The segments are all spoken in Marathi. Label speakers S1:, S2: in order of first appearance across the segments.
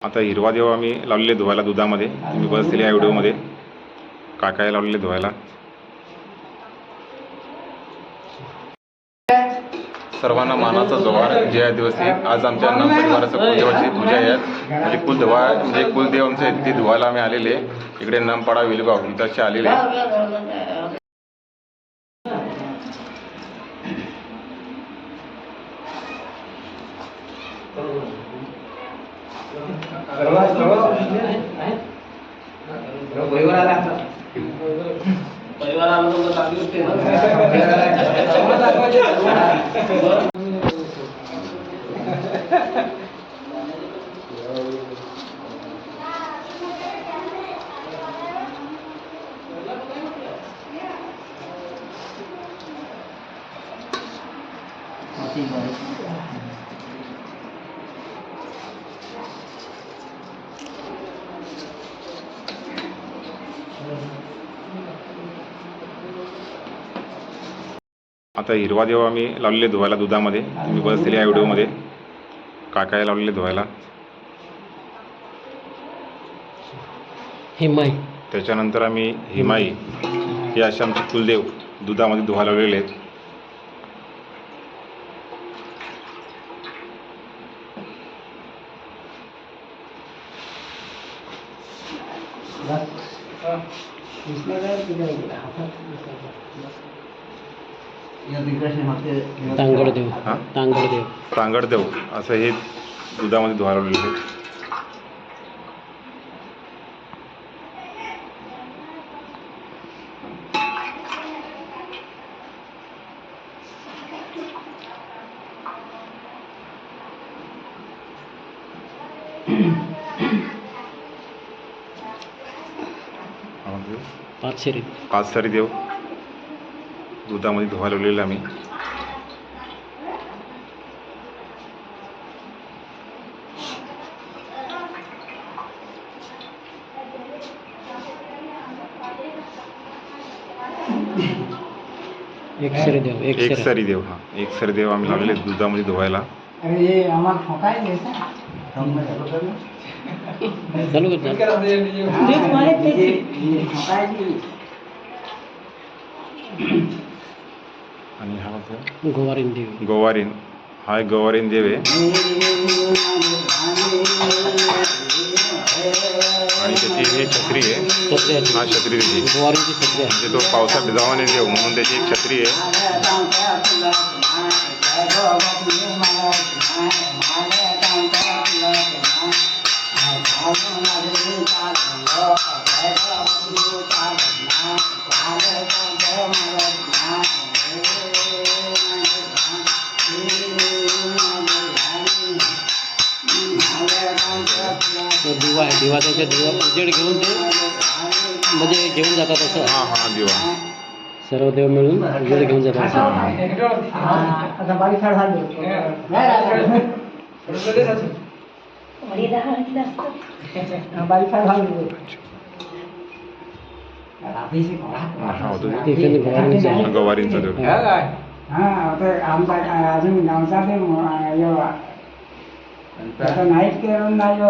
S1: आता हिरवा देव आम्ही लावलेले धुवायला दुधामध्ये. तुम्ही बघितले या व्हिडिओमध्ये काय काय लावलेले धुवायला. सर्वांना मानाचा जोहार. जय आदिवासी. आज आमच्या नाम परिवाराचं कुलदेवाची पूजा आहे. म्हणजे कुलदेव आमचे ती धुवायला आम्ही आलेले. इकडे नामपाडा विलगाव इथं आलेले. आता हिरवा देव आम्ही लावलेले धुवायला दुधामध्ये. तुम्ही बघितले या व्हिडिओमध्ये काय काय लावलेले धुवायला.
S2: हिमाई.
S1: त्याच्यानंतर आम्ही हिमाई हे असे आमचे कुलदेव दुधामध्ये धुवायला लावलेले आहेत.
S2: तांगडदेव.
S1: तांगडदेव असं हे दुधामध्ये धुवायला लावलेले आहेत. पाचसरी देव दुधामध्ये धुवायला लावलेले आम्ही.
S2: एकसरी देव.
S1: हा एकसरी देव आम्ही लावलेले दुधामध्ये धुवायला.
S2: चालू कर.
S1: आणि हा
S2: गोवारीन देव.
S1: गोवारीन. हा गोवारीन देव आहे. आणि त्याची ही छत्री आहे. हा छत्री त्याची
S2: गोवारींची छत्री आहे.
S1: म्हणजे तो पावसात भिजावा नाही देव म्हणून त्याची एक छत्री आहे.
S2: दिवा आहे. दिवा त्याच्या उजेड घेऊन ते म्हणजे घेऊन जातात असं.
S1: हा दिवा
S2: सर्व देव मिळून उजेड घेऊन जातात असं.
S1: गवारींचा देव.
S3: नाईट करून नाही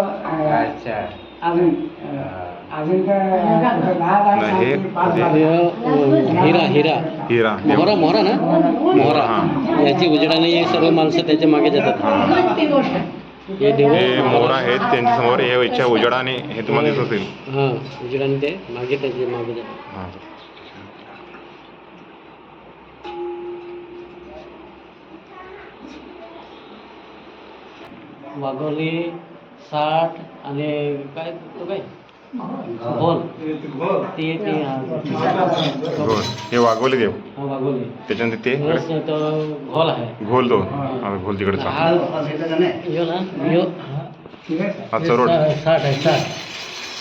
S3: अजून
S2: हिरा मोहरा ना. मोहरा याची उजेडाने सर्व माणसं त्याच्या मागे जातात.
S1: हे मोहरा आहेत त्यांच्यासमोर हे याच्या उजेडाने हे तुम्हाला दिसत असेल.
S2: हां उजेडाने ते मागे त्याच्या मागे जातात. वाघोली 60 आणि काय तो काय घोल ते
S1: हे वाघोली देव.
S2: वाघोली.
S1: त्याच्यानंतर ते
S2: घोल आहे.
S1: घोल तो घोल तिकडचा.
S2: हा
S1: चरोड
S2: 60 आहे.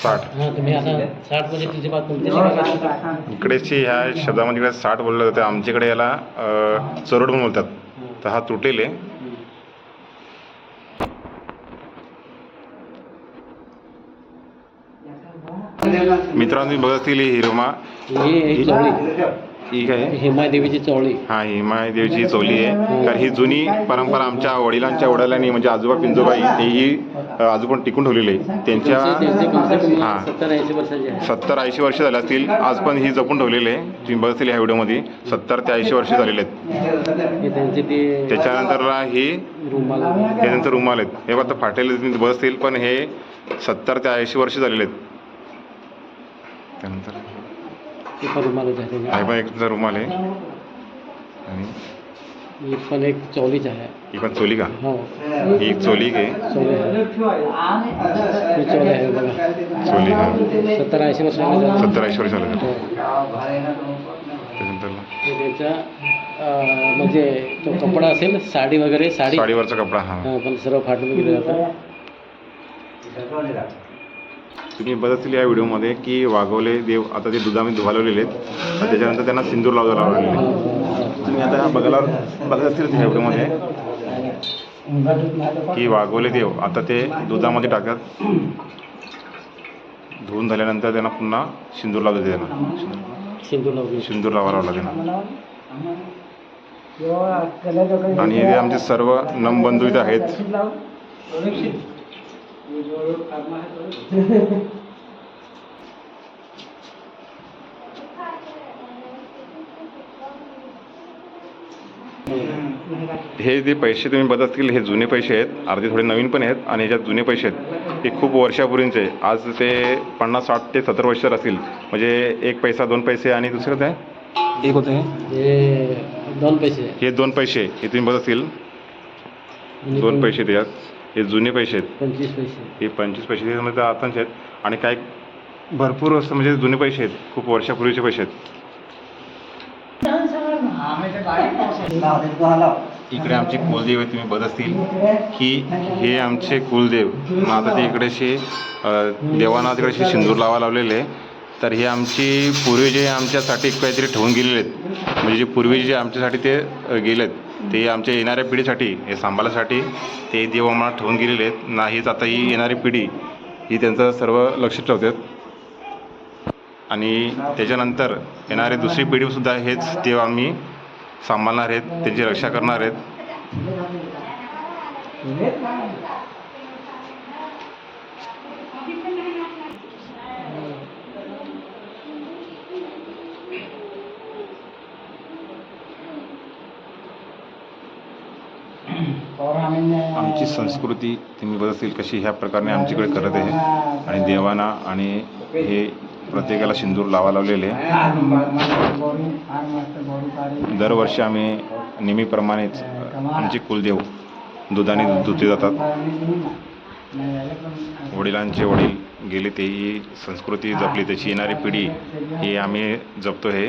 S1: 60.
S2: हां तुम्ही आता 60 मध्ये तुझी बात तुमची
S1: इकडेची ह्या शब्दामध्ये 60 बोललं जातं. आमच्याकडे याला चरोड म्हणून बोलतात. तर हा तुटलेले. मित्रांनो तुम्ही बघत असतील हिरमा ही काय
S2: हिमादेवीची चवळी.
S1: हा हिमादेवीची चोली आहे. तर ही जुनी परंपरा आमच्या वडिलांच्या वडिलांनी म्हणजे आजोबा पिंजोबाई ही आजोबा टिकून ठेवलेली आहे. त्यांच्या हां
S2: 70-80 वर्षाची आहे.
S1: 70-80 वर्ष झाले असतील. आज पण ही जपून ठेवलेली आहे. तुम्ही बघतील ह्या व्हिडिओमध्ये 70 ते 80 वर्ष झालेले आहेत.
S2: हे त्यांचे ते
S1: त्याच्यानंतरला ही
S2: रुमाल.
S1: हे त्यांचं रुमाल आहेत. हे फक्त फाटेले तुम्ही बसतील पण हे 70 ते 80 वर्ष झालेले आहेत. त्यानंतर
S2: ते पण रुमालच आहे त्याचे.
S1: हा पण एक तुमचा रुमाल आहे आणि
S2: ही पण एक चवलीच आहे.
S1: ही पण चोली का?
S2: हो
S1: ही एक चोली आहे.
S2: चवली आहे. ही चवली आहे बघा.
S1: चोली हा
S2: 70-80 वर्ष
S1: 70-80 वर्ष झाले.
S2: हो.
S1: त्यानंतर
S2: हे त्याचा म्हणजे तो कपडा असेल साडी वगैरे
S1: साडीवरचा कपडा हा.
S2: पण सर्व फाटून गेले जातात.
S1: तुम्ही बघतील या व्हिडिओमध्ये की वाघोले देव आता ते दुधामध्ये धुवालवलेले आहेत. त्याच्यानंतर त्यांना सिंदूर लावलेले आहे. तुम्ही आता हा बघत असतील त्या व्हिडिओमध्ये की वाघोले देव आता ते दुधामध्ये टाकतात. धुवून झाल्यानंतर त्यांना पुन्हा सिंदूर लावले त्यांना सिंदूर लावायला लागला त्यांना. आणि हे आमचे सर्व नमबंधू इथे आहेत. हे जे पैसे तुम्ही बघत असतील हे जुने पैसे आहेत. अर्धे थोडे नवीन पण आहेत आणि ह्याच्यात जुने पैसे आहेत. हे खूप वर्षापूर्वीचे आहे. आज ते 50-60 ते 70 वर्ष असतील. म्हणजे एक पैसा 2 पैसे आणि दुसरं काय एक होतं
S2: हे 2 पैसे.
S1: हे 2 पैसे हे तुम्ही बघत असतील 2 पैसे त्याच्यात. हे जुने पैसे आहेत.
S2: 25 पैसे.
S1: हे 25 पैसे ते म्हणजे आताच आहेत. आणि काय भरपूर असं म्हणजे जुने पैसे आहेत. खूप वर्षापूर्वीचे पैसे आहेत. इकडे आमचे कुलदेव आहे. तुम्ही बघत असतील की हे आमचे कुलदेव. मग आता ते इकडेशी देवांना तिकडेशी सिंदूर लावलेले आहे. तर हे आमची पूर्वी जे आमच्यासाठी काहीतरी ठेवून गेलेले आहेत. म्हणजे जे पूर्वी जे आमच्यासाठी ते गेलेत ते आमच्या येणाऱ्या पिढीसाठी हे सांभाळण्यासाठी ते देव आम्हाला ठेवून गेलेले आहेत. नाहीच आता ही येणारी पिढी ही त्यांचं सर्व लक्ष ठेवतात. आणि त्याच्यानंतर येणारी दुसरी पिढीसुद्धा हेच देव आम्ही सांभाळणार आहेत. त्यांची रक्षा करणार आहेत. आमची संस्कृती तुम्ही बघत असेल कशी ह्या प्रकारे आमच्याकडे करत आहे. आणि देवांना आणि हे प्रत्येकाला सिंदूर लावलेले. दरवर्षी आम्ही नेहमीप्रमाणेच आमचे कुलदेव दुधाने धुतले जातात. वडिलांचे वडील गेले ते ही संस्कृती जपली. त्याची येणारी पिढी ही आम्ही जपतो आहे.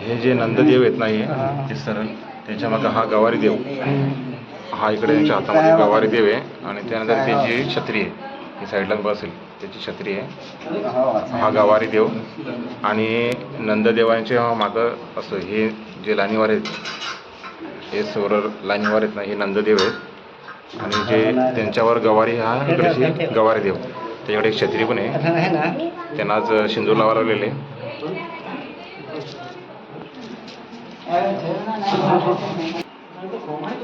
S1: हे जे नंददेव आहेत नाही ते सरळ त्याच्या मागे हा गवारी देव. हा इकडे त्यांच्या हातामध्ये गवारी देव आहे. आणि त्यानंतर त्याची छत्री आहे. ही साईडला बसेल त्याची छत्री आहे. हा गवारी देव. आणि नंददेवांच्या मागं असं हे जे लाईनीवर आहेत हे सर्व लाईनीवर आहेत ना हे नंददेव आहेत. आणि जे त्यांच्यावर गवारी हा इकडे गवारी देव. त्याच्याकडे एक छत्री पण आहे. त्यांना आज सिंदूर लावलेले.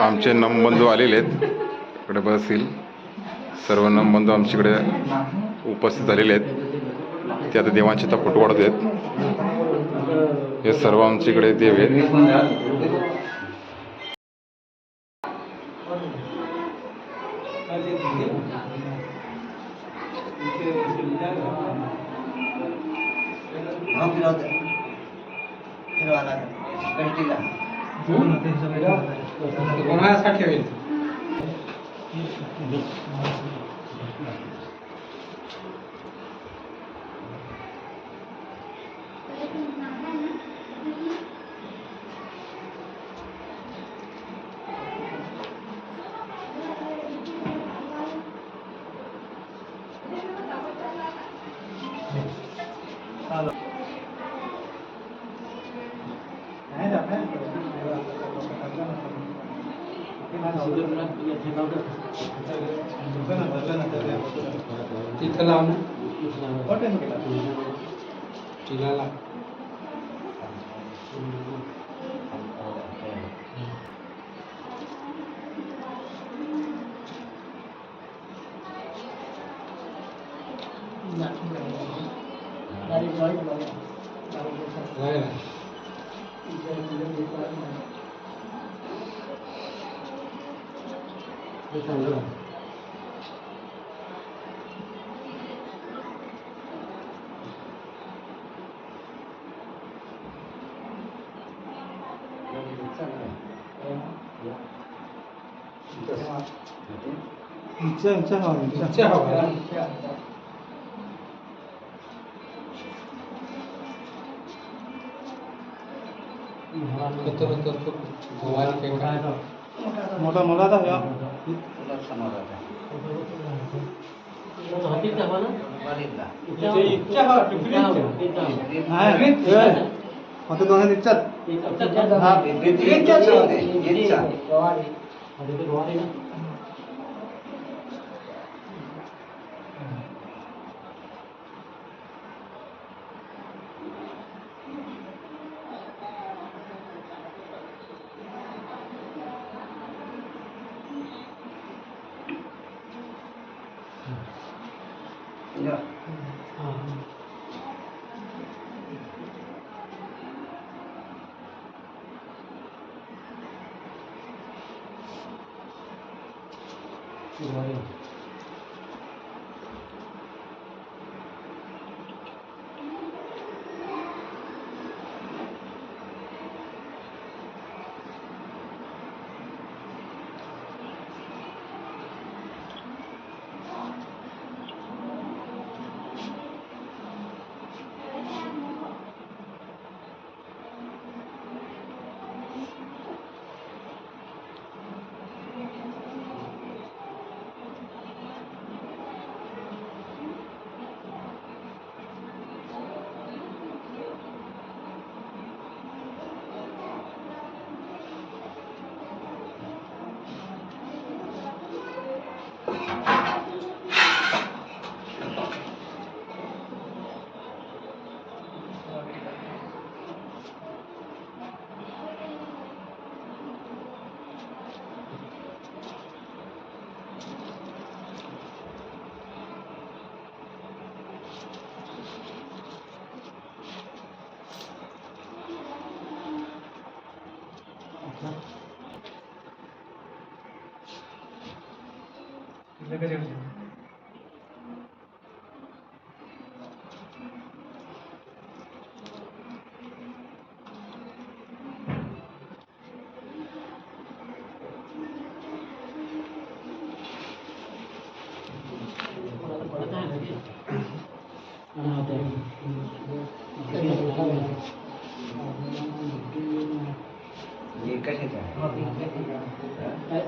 S1: आमचे नमबंधू आलेले आहेत. इकडे बसतील सर्व नमबंधू आमच्याकडे उपस्थित झालेले आहेत. ते आता देवांचे तर फोटो काढत आहेत. हे सर्व आमच्याकडे देव आहेत.
S2: तिथं लाव ना. तिला लाव. मोठा मोठा था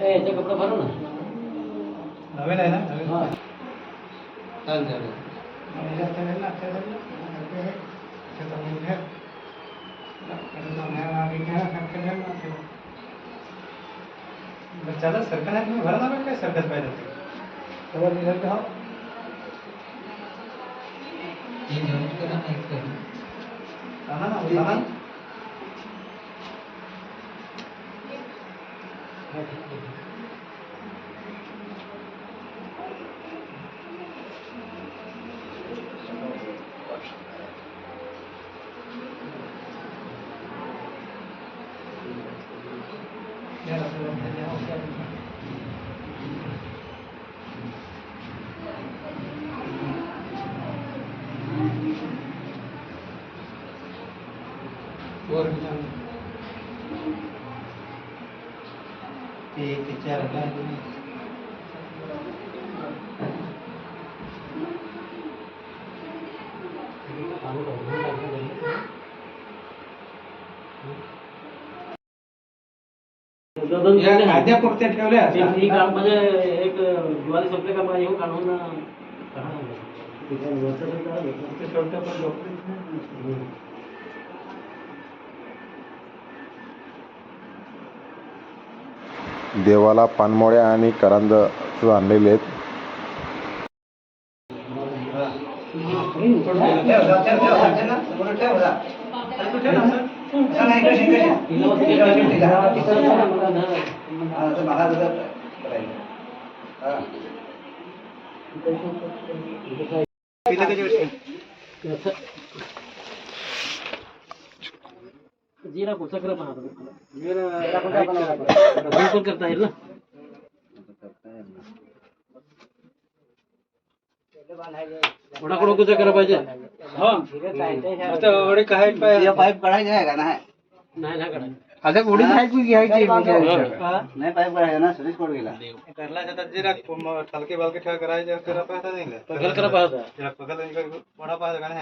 S2: याचा कपडा भरू ना. नवीन आहे ना. चला सरकार आहे तुम्ही भरा ना काय सरकार पाहिजे खबर निघाल का ना कायद्यापुरत्या ठेवल्या म्हणजे एक दिवाळी संपले का येऊ काढून
S1: देवाला पानमोळ्या आणि करंद आणलेले आहेत.
S2: जीरा को चक्र करता येईल ना. कोणाकडून कसं करायला पाहिजे.
S3: पाईप काढायचे आहे का नाही
S2: नाही काढायचं.
S3: आता उडीद पाईप घ्यायची नाही पाईप काढायचा ना सुरेश कोड गेला
S4: हलके बालके ठेवा करायचे
S2: पगल करा पाहता.
S4: पगल वडा पाहिजे का नाही